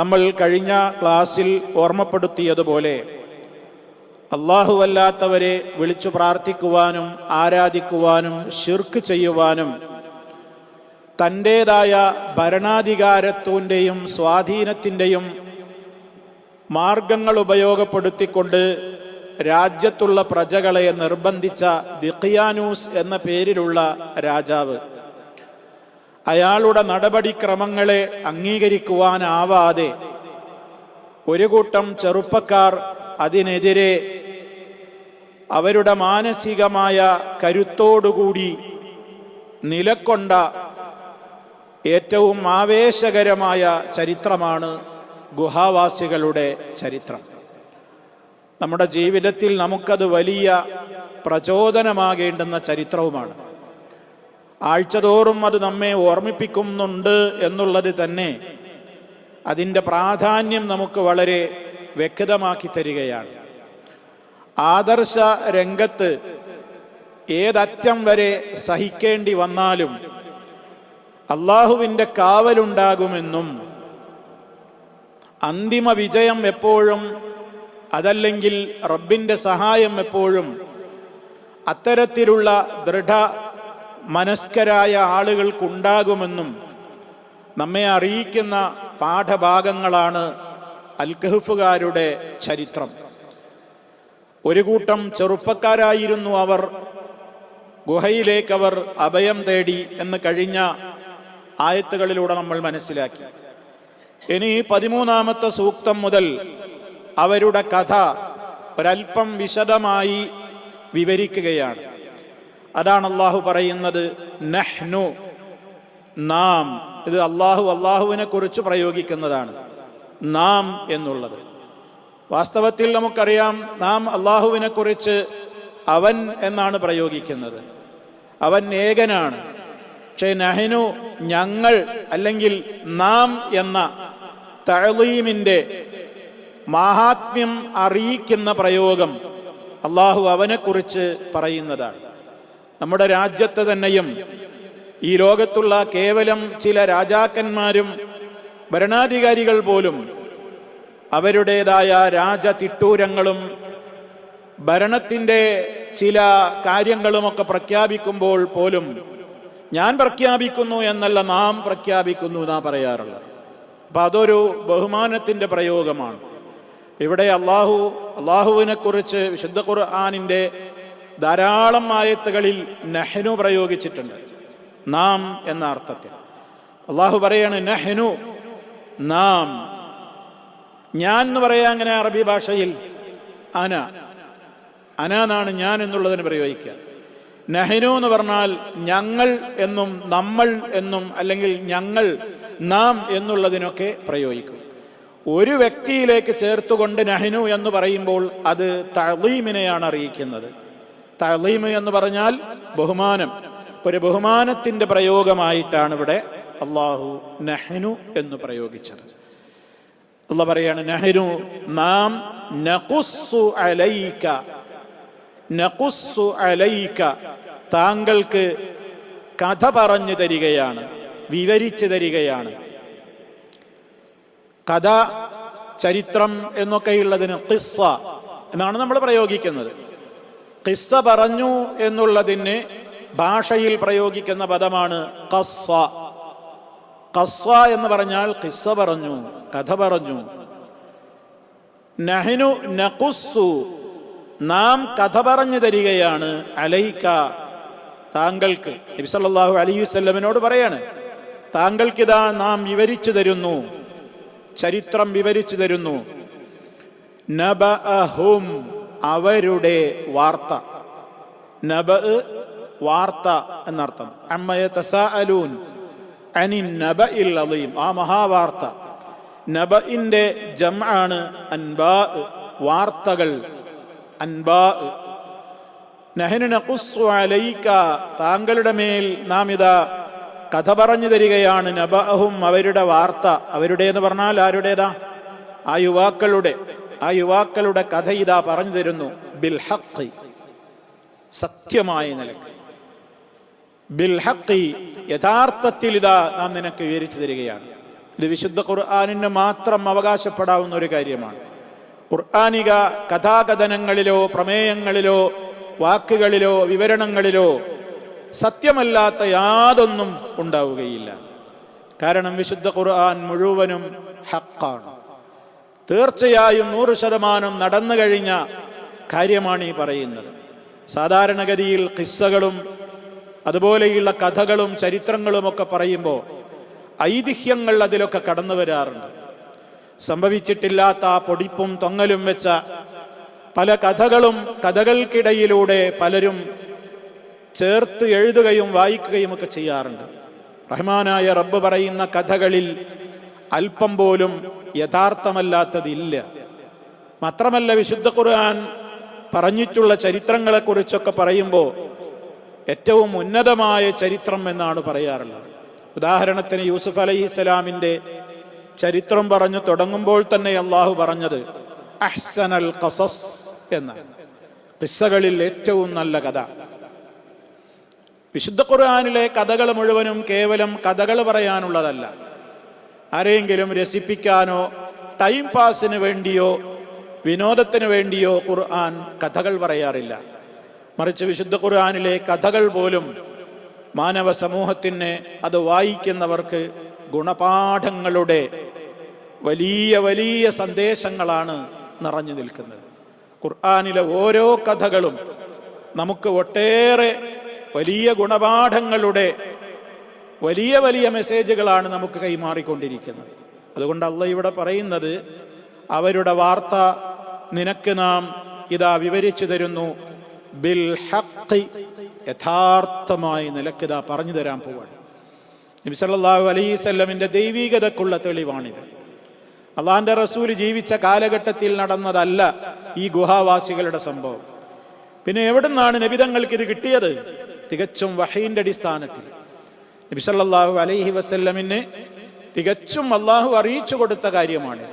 നമ്മൾ കഴിഞ്ഞ ക്ലാസ്സിൽ ഓർമ്മപ്പെടുത്തിയതുപോലെ അല്ലാഹുവല്ലാത്തവരെ വിളിച്ചു പ്രാർത്ഥിക്കുവാനും ആരാധിക്കുവാനും ശിർക്ക് ചെയ്യുവാനും തൻ്റേതായ ഭരണാധികാരത്തിൻ്റെയും സ്വാധീനത്തിൻ്റെയും മാർഗങ്ങൾ ഉപയോഗപ്പെടുത്തിക്കൊണ്ട് രാജ്യത്തുള്ള പ്രജകളെ നിർബന്ധിച്ച ദിഖിയാനൂസ് എന്ന പേരിലുള്ള രാജാവ്, അയാളുടെ നടപടിക്രമങ്ങളെ അംഗീകരിക്കുവാനാവാതെ ഒരു കൂട്ടം ചെറുപ്പക്കാർ അതിനെതിരെ അവരുടെ മാനസികമായ കരുത്തോടുകൂടി നിലകൊണ്ട ഏറ്റവും ആവേശകരമായ ചരിത്രമാണ് ഗുഹാവാസികളുടെ ചരിത്രം. നമ്മുടെ ജീവിതത്തിൽ നമുക്കത് വലിയ പ്രചോദനമാകേണ്ടുന്ന ചരിത്രവുമാണ്. ആഴ്ചതോറും അത് നമ്മെ ഓർമ്മിപ്പിക്കുന്നുണ്ട് എന്നുള്ളത് തന്നെ അതിൻ്റെ പ്രാധാന്യം നമുക്ക് വളരെ വ്യക്തമാക്കി തരികയാണ്. ആദർശ രംഗത്ത് ഏതറ്റം വരെ സഹിക്കേണ്ടി വന്നാലും അള്ളാഹുവിൻ്റെ കാവലുണ്ടാകുമെന്നും അന്തിമ വിജയം എപ്പോഴും, അതല്ലെങ്കിൽ റബ്ബിൻ്റെ സഹായം എപ്പോഴും അത്തരത്തിലുള്ള ദൃഢ മനസ്കരായ ആളുകൾക്കുണ്ടാകുമെന്നും നമ്മെ അറിയിക്കുന്ന പാഠഭാഗങ്ങളാണ് അൽ കഹ്ഫുകാരുടെ ചരിത്രം. ഒരു കൂട്ടം ചെറുപ്പക്കാരായിരുന്നു അവർ. ഗുഹയിലേക്കവർ അഭയം തേടി എന്ന് കഴിഞ്ഞ ആയത്തുകളിലൂടെ നമ്മൾ മനസ്സിലാക്കി. ഇനി 13-ാമത്തെ സൂക്തം മുതൽ അവരുടെ കഥ ഒരൽപ്പം വിശദമായി വിവരിക്കുകയാണ്. അതാണ് അള്ളാഹു പറയുന്നത്, നഹ്നു, നാം. ഇത് അള്ളാഹുവിനെ കുറിച്ച് പ്രയോഗിക്കുന്നതാണ്, നാം എന്നുള്ളത്. വാസ്തവത്തിൽ നമുക്കറിയാം, നാം അള്ളാഹുവിനെ കുറിച്ച് അവൻ എന്നാണ് പ്രയോഗിക്കുന്നത്. അവൻ ഏകനാണ്. പക്ഷേ നഹ്നു, ഞങ്ങൾ, അല്ലെങ്കിൽ നാം എന്ന തഅ്ലീമിന്റെ മഹാത്മ്യം അറിയിക്കുന്ന പ്രയോഗം അള്ളാഹു അവനെക്കുറിച്ച് പറയുന്നതാണ്. നമ്മുടെ രാജ്യത്ത് തന്നെയും ഈ ലോകത്തുള്ള കേവലം ചില രാജാക്കന്മാരും ഭരണാധികാരികൾ പോലും അവരുടേതായ രാജതിട്ടൂരങ്ങളും ഭരണത്തിൻ്റെ ചില കാര്യങ്ങളുമൊക്കെ പ്രഖ്യാപിക്കുമ്പോൾ പോലും ഞാൻ പ്രഖ്യാപിക്കുന്നു എന്നല്ല, നാം പ്രഖ്യാപിക്കുന്നു എന്നാ പറയാറുള്ളത്. അപ്പം അതൊരു ബഹുമാനത്തിൻ്റെ പ്രയോഗമാണ്. ഇവിടെ അള്ളാഹുവിനെ കുറിച്ച് വിശുദ്ധ ഖുർആനിൻ്റെ ധാരാളം ആയത്തുകളിൽ നഹ്നു പ്രയോഗിച്ചിട്ടുണ്ട്, നാം എന്ന അർത്ഥത്തിൽ. അള്ളാഹു പറയാണ് നഹ്നു, നാം. ഞാൻ എന്ന് പറയാ അങ്ങനെ അറബി ഭാഷയിൽ അന എന്നാണ് ഞാൻ എന്നുള്ളതിന് പ്രയോഗിക്കുക. നഹ്നു എന്ന് പറഞ്ഞാൽ ഞങ്ങൾ എന്നും നമ്മൾ എന്നും, അല്ലെങ്കിൽ ഞങ്ങൾ, നാം എന്നുള്ളതിനൊക്കെ പ്രയോഗിക്കും. ഒരു വ്യക്തിയിലേക്ക് ചേർത്തുകൊണ്ട് നഹ്നു എന്ന് പറയുമ്പോൾ അത് തഅ്ലീമിനെയാണ് അറിയിക്കുന്നത്. തഅ്ലീം എന്ന് പറഞ്ഞാൽ ബഹുമാനം. ഒരു ബഹുമാനത്തിന്റെ പ്രയോഗമായിട്ടാണ് ഇവിടെ അള്ളാഹു നഹ്നു എന്ന് പ്രയോഗിച്ചത്. അള്ളാഹു പറയാണ് നഹ്നു, നാം, നഖുസ്സു അലൈക, നഖുസ്സു അലൈക, താങ്കൾക്ക് കഥ പറഞ്ഞു തരികയാണ്, വിവരിച്ചു തരികയാണ്. കഥ, ചരിത്രം എന്നൊക്കെയുള്ളതിന് ഖിസ്സ എന്നാണ് നമ്മൾ പ്രയോഗിക്കുന്നത്. ഖിസ്സ പറഞ്ഞു എന്നുള്ളതിന് ഭാഷയിൽ പ്രയോഗിക്കുന്ന പദമാണ് ഖസ്സ. ഖസ്സ എന്ന് പറഞ്ഞാൽ ഖിസ്സ പറഞ്ഞു, കഥ പറഞ്ഞു. നഹ്നു നഖുസ്സു, നാം കഥ പറഞ്ഞു തരികയാണ്, അലൈക, താങ്കൾക്ക്. നബി സല്ലല്ലാഹു അലൈഹി വസല്ലമയോട് പറയാണ്, താങ്കൾക്കിതാ നാം വിവരിച്ചു തരുന്നു, ചരിത്രം വിവരിച്ചു തരുന്നു. നബഅഹും, അവരുടെ വാർത്ത. നബ, വാർത്ത എന്നർത്ഥം. അമ്മ യതസാഅലൂൻ അനിൻ നബഇൽ അളീം, ആ മഹാവാർത്ത. നബഇന്റെ ജംആണ് അൻബാ, വാർത്തകൾ, അൻബാ. നഹ്നു നഖുസ്സു അലൈക, താങ്കളുടെ മേൽ നാം ഇതാ കഥ പറഞ്ഞു തരികയാണ്. നബഅഹും, അവരുടെ വാർത്ത. അവരുടെ എന്ന് പറഞ്ഞാൽ ആരുടേതാ? ആ യുവാക്കളുടെ കഥ ഇതാ പറഞ്ഞു തരുന്നു. ബിൽ ഹഖ്, സത്യമായ നിലക്ക്. ബിൽ ഹഖ്, യഥാർത്ഥത്തിൽ ഇതാ നാം നിനക്ക് വിവരിച്ചു തരികയാണ്. ഇത് വിശുദ്ധ ഖുർആനിന് മാത്രം അവകാശപ്പെടാവുന്ന ഒരു കാര്യമാണ്. ഖുർആനിക കഥാകഥനങ്ങളിലോ പ്രമേയങ്ങളിലോ വാക്കുകളിലോ വിവരണങ്ങളിലോ സത്യമല്ലാത്ത യാതൊന്നും ഉണ്ടാവുകയില്ല. കാരണം വിശുദ്ധ ഖുർആൻ മുഴുവനും ഹഖാണ്. തീർച്ചയായും 100% നടന്നു കഴിഞ്ഞ കാര്യമാണ് ഈ പറയുന്നത്. സാധാരണഗതിയിൽ ഖിസ്സകളും അതുപോലെയുള്ള കഥകളും ചരിത്രങ്ങളുമൊക്കെ പറയുമ്പോൾ ഐതിഹ്യങ്ങൾ അതിലൊക്കെ കടന്നു വരാറുണ്ട്. സംഭവിച്ചിട്ടില്ലാത്ത ആ പൊടിപ്പും തൊങ്ങലും വെച്ച പല കഥകളും കഥകൾക്കിടയിലൂടെ പലരും ചേർത്ത് എഴുതുകയും വായിക്കുകയും ഒക്കെ ചെയ്യാറുണ്ട്. റഹ്മാനായ റബ്ബ് പറയുന്ന കഥകളിൽ അല്പം പോലും യഥാർത്ഥമല്ലാത്തതില്ല. മാത്രമല്ല വിശുദ്ധ ഖുർആൻ പറഞ്ഞിട്ടുള്ള ചരിത്രങ്ങളെക്കുറിച്ചൊക്കെ പറയുമ്പോൾ ഏറ്റവും ഉന്നതമായ ചരിത്രം എന്നാണ് പറയാറുള്ളത്. ഉദാഹരണത്തിന് യൂസുഫ് അലൈഹിസ്സലാമിൻ്റെ ചരിത്രം പറഞ്ഞു തുടങ്ങുമ്പോൾ തന്നെ അള്ളാഹു പറഞ്ഞത് അഹ്സനൽ ഖസസ് എന്നാണ്. ഖിസ്സകളിൽ ഏറ്റവും നല്ല കഥ. വിശുദ്ധ ഖുർആനിലെ കഥകൾ മുഴുവനും കേവലം കഥകൾ പറയാനുള്ളതല്ല. ആരെയെങ്കിലും രസിപ്പിക്കാനോ ടൈം പാസിന് വേണ്ടിയോ വിനോദത്തിന് വേണ്ടിയോ ഖുർആൻ കഥകൾ പറയാറില്ല. മറിച്ച് വിശുദ്ധ ഖുർആനിലെ കഥകൾ പോലും മാനവ സമൂഹത്തിന് അത് വായിക്കുന്നവർക്ക് ഗുണപാഠങ്ങളുടെ വലിയ വലിയ സന്ദേശങ്ങളാണ് നിറഞ്ഞു നിൽക്കുന്നത്. ഖുർആനിലെ ഓരോ കഥകളും നമുക്ക് ഒട്ടേറെ വലിയ ഗുണപാഠങ്ങളുടെ വലിയ വലിയ മെസ്സേജുകളാണ് നമുക്ക് കൈമാറിക്കൊണ്ടിരിക്കുന്നത്. അതുകൊണ്ട് അള്ളാഹ് ഇവിടെ പറയുന്നത് അവരുടെ വാർത്ത നിനക്ക് നാം ഇതാ വിവരിച്ചു തരുന്നു. ബിൽ ഹഖ്, യഥാർത്ഥമായി നിലക്കിതാ പറഞ്ഞു തരാൻ പോവാണ്. നബി സല്ലല്ലാഹു അലൈഹി വസല്ലമിന്റെ ദൈവീകതക്കുള്ള തെളിവാണിത്. അള്ളാഹിന്റെ റസൂൽ ജീവിച്ച കാലഘട്ടത്തിൽ നടന്നതല്ല ഈ ഗുഹാവാസികളുടെ സംഭവം. പിന്നെ എവിടുന്നാണ് നബിതങ്ങൾക്ക് ഇത് കിട്ടിയത്? തികച്ചും വഹീന്റെ അടിസ്ഥാനത്തിൽ നബി സല്ലല്ലാഹു അലൈഹി വസല്ലമിന് തികച്ചും അള്ളാഹു അറിയിച്ചു കൊടുത്ത കാര്യമാണ്.